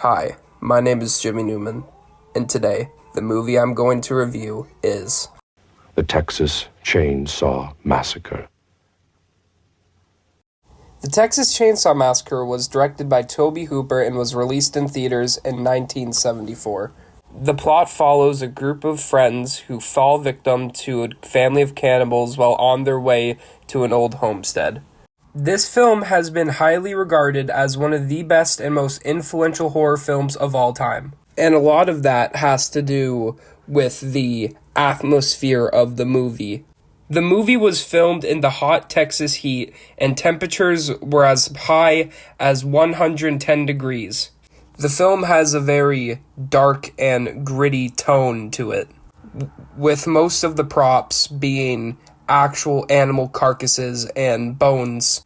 Hi, my name is Jimmy Newman, and today, the movie I'm going to review is The Texas Chainsaw Massacre. The Texas Chainsaw Massacre was directed by Tobe Hooper and was released in theaters in 1974. The plot follows a group of friends who fall victim to a family of cannibals while on their way to an old homestead. This film has been highly regarded as one of the best and most influential horror films of all time. And a lot of that has to do with the atmosphere of the movie. The movie was filmed in the hot Texas heat, and temperatures were as high as 110 degrees. The film has a very dark and gritty tone to it, with most of the props being actual animal carcasses and bones.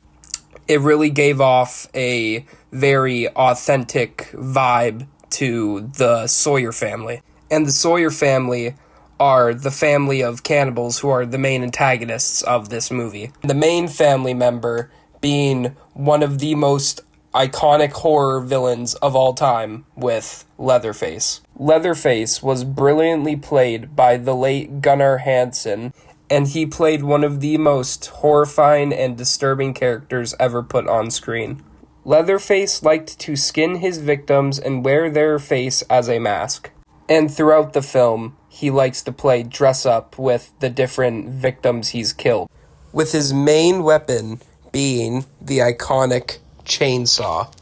It really gave off a very authentic vibe to the Sawyer family. And the Sawyer family are the family of cannibals who are the main antagonists of this movie. The main family member being one of the most iconic horror villains of all time with Leatherface. Leatherface was brilliantly played by the late Gunnar Hansen, and he played one of the most horrifying and disturbing characters ever put on screen. Leatherface liked to skin his victims and wear their face as a mask. And throughout the film, he likes to play dress-up with the different victims he's killed, with his main weapon being the iconic chainsaw.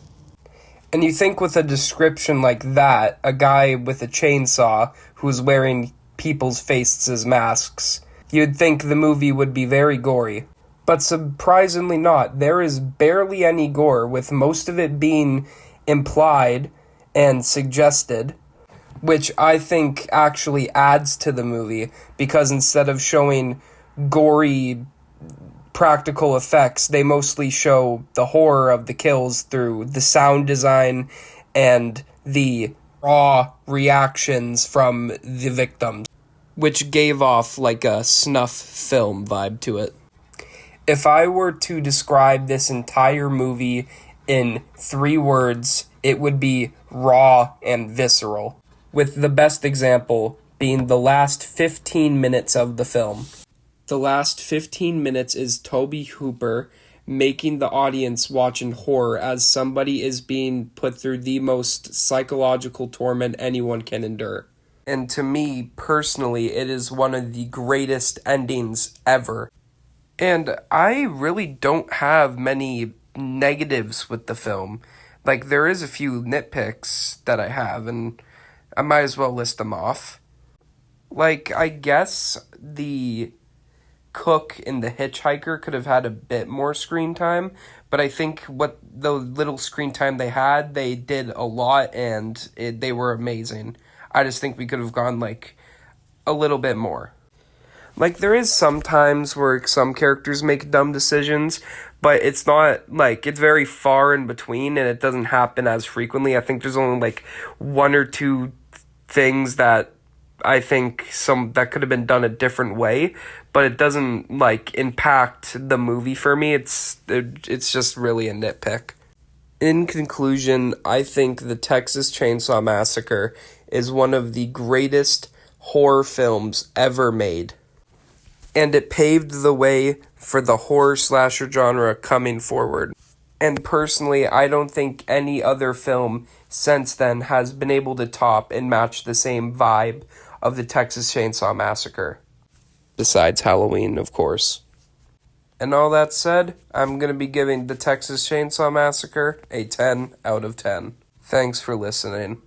And you think with a description like that, a guy with a chainsaw who's wearing people's faces as masks, you'd think the movie would be very gory. But surprisingly not. There is barely any gore, with most of it being implied and suggested, which I think actually adds to the movie, because instead of showing gory practical effects, they mostly show the horror of the kills through the sound design and the raw reactions from the victims, which gave off like a snuff film vibe to it. If I were to describe this entire movie in 3 words, it would be raw and visceral, with the best example being the last 15 minutes of the film. The last 15 minutes is Tobe Hooper making the audience watch in horror as somebody is being put through the most psychological torment anyone can endure. And to me, personally, it is one of the greatest endings ever. And I really don't have many negatives with the film. Like, there is a few nitpicks that I have, and I might as well list them off. Like, I guess the cook and the hitchhiker could have had a bit more screen time, but I think what the little screen time they had, they did a lot, and they were amazing. I just think we could have gone, like, a little bit more. Like, there is some times where some characters make dumb decisions, but it's not, like, it's very far in between, and it doesn't happen as frequently. I think there's only, like, 1 or 2 things that I think that could have been done a different way, but it doesn't, like, impact the movie for me. It's just really a nitpick. In conclusion, I think The Texas Chainsaw Massacre is one of the greatest horror films ever made, and it paved the way for the horror slasher genre coming forward. And personally, I don't think any other film since then has been able to top and match the same vibe of the Texas Chainsaw Massacre. Besides Halloween, of course. And all that said, I'm going to be giving the Texas Chainsaw Massacre a 10 out of 10. Thanks for listening.